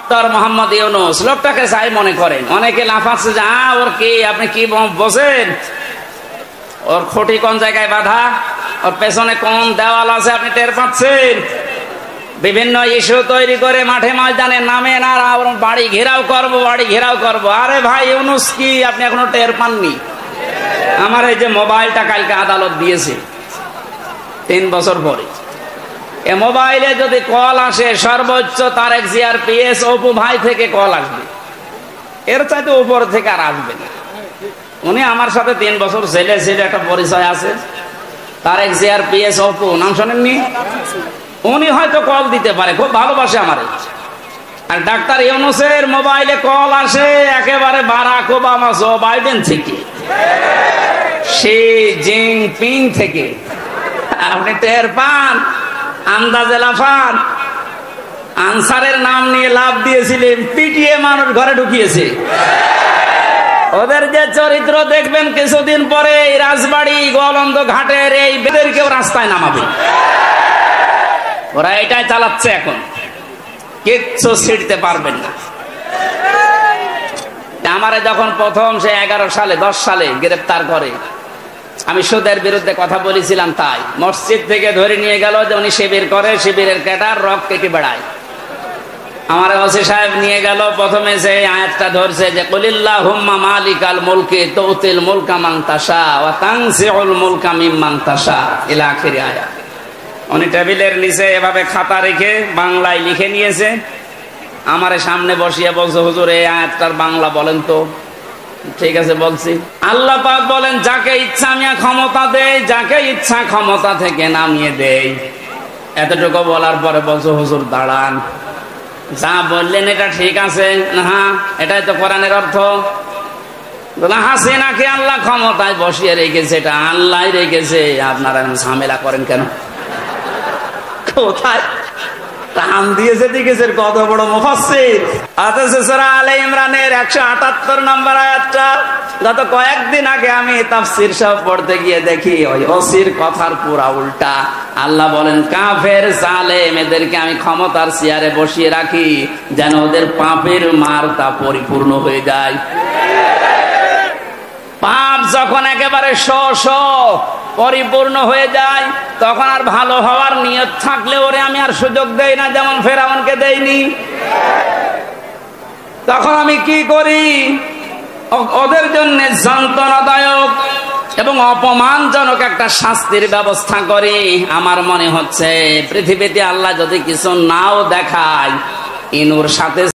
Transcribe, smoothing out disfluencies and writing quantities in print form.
Doctor Mohammad Yunus লোকটাকে যাই মনে করেন, অনেকে লাফাচ্ছে যে ওর কি, আপনি কি বোঝেন? ওর খুঁটি কোন জায়গায় বাঁধা, ওর পেছনে কোন দেওয়াল আছে আপনি টের পাচ্ছেন? বিভিন্ন ইস্যু তৈরি করে মাঠে ময়দানে নামেন আর বাড়ি ঘেরাও করবো, বাড়ি ঘেরাও করবো। আরে ভাই, ইউনূস কি আপনি এখনো টের পাননি? আমার এই যে মোবাইলটা কালকে আদালত দিয়েছে 3 বছর পরে, এ মোবাইলে যদি কল আসে সর্বোচ্চ তারেক জিয়ার পিএস অপু ভাই থেকে কল আসবে, এর চাইতে উপর থেকে আর আসবে না। উনি আমার সাথে 3 বছর ছেলে ছেলে একটা পরিচয় আছে, তারেক জিয়ার পিএস অপু, নাম শোনেননি? উনি হয়তো কল দিতে পারে, খুব ভালোবাসে আমারে। আর ডাক্তার ইউনূসের মোবাইলে কল আসে একেবারে বারাক ওবামা জো বাইডেন থেকে, শি জিনপিং থেকে। আপনি টের পান? আন্দাজে লাফান। আনসারের নাম নিয়ে লাভ দিয়েছিলেন, পিটিয়ে মানুষ ঘরে ঢুকিয়েছে। ওদের যে চরিত্র দেখবেন কিছুদিন পরে এই রাজবাড়ি গোয়ালন্দ ঘাটের এই বেদেরকেও রাস্তায় নামাবে। ওরা এটাই চালাচ্ছে এখন, কিচ্ছু ছিড়তে পারবেন না। আমারে যখন প্রথম সে 11 সালে 10 সালে গ্রেফতার করে, আমি সুদের বিরুদ্ধে কথা বলেছিলাম, তাই মসজিদ থেকে ধরে নিয়ে গেল যে উনি শিবির করে, শিবিরের ক্যাডার, রক কেটে বেড়ায়। আমার ওসি সাহেব নিয়ে গেল, প্রথমে যে আয়াতটা ধরছে যে কুলিল্লাহুম্মা মালিকাল মুলকি তুতিল মুলকা মান তাশা ওয়া তানজিউল মুলকা মিম্মান তাশা ইলা আখির আয়াত। উনি টেবিলের নিচে এভাবে খাতা রেখে বাংলায় লিখে নিয়েছে, আমারে সামনে বসিয়ে বলছে, হুজুর এই আয়াতটার বাংলা বলেন তো। ঠিক আছে বলছি। আল্লাহ পাক বলেন, যাকে ইচ্ছা আমি ক্ষমতা দেই, যাকে ইচ্ছা ক্ষমতা থেকে নামিয়ে দেই। এতটুকু বলার পরে বলছে, হুজুর দাঁড়ান, যা বললেন এটা ঠিক আছে না? হ্যাঁ, এটাই তো কোরআনের অর্থ। হাসিনাকে আল্লাহ ক্ষমতায় বসিয়ে রেখেছে, এটা আল্লাহ রেখেছে, আপনারা ঝামেলা করেন কেন? কোথায় টান দিয়েছে দেখেছেন কত বড় মুফাসসির। অথচ সূরা আলে ইমরানের 178 নম্বর আয়াতটা গত কয়েকদিন আগে আমি তাফসীর সব পড়তে গিয়ে দেখি ওই ওসির কথার পুরা উল্টা। আল্লাহ বলেন, কাফের জালেম এদেরকে আমি ক্ষমতার চেয়ারে বসিয়ে রাখি যেন ওদের পাপের মারটা পরিপূর্ণ হয়ে যায়। পাপ যখন একেবারে পরিপূর্ণ হয়ে যায়, তখন আর ভালো হওয়ার নিয়ত থাকলে ওরে আমি আর সুযোগ দেই না, যেমন ফেরাউনকে দেইনি। তখন আমি কি করি? ওদের জন্য যন্ত্রণাদায়ক এবং অপমানজনক একটা শাস্তির ব্যবস্থা করি। আমার মনে হচ্ছে পৃথিবীতে আল্লাহ যদি কিছু নাও দেখায়, ইনুর সাথে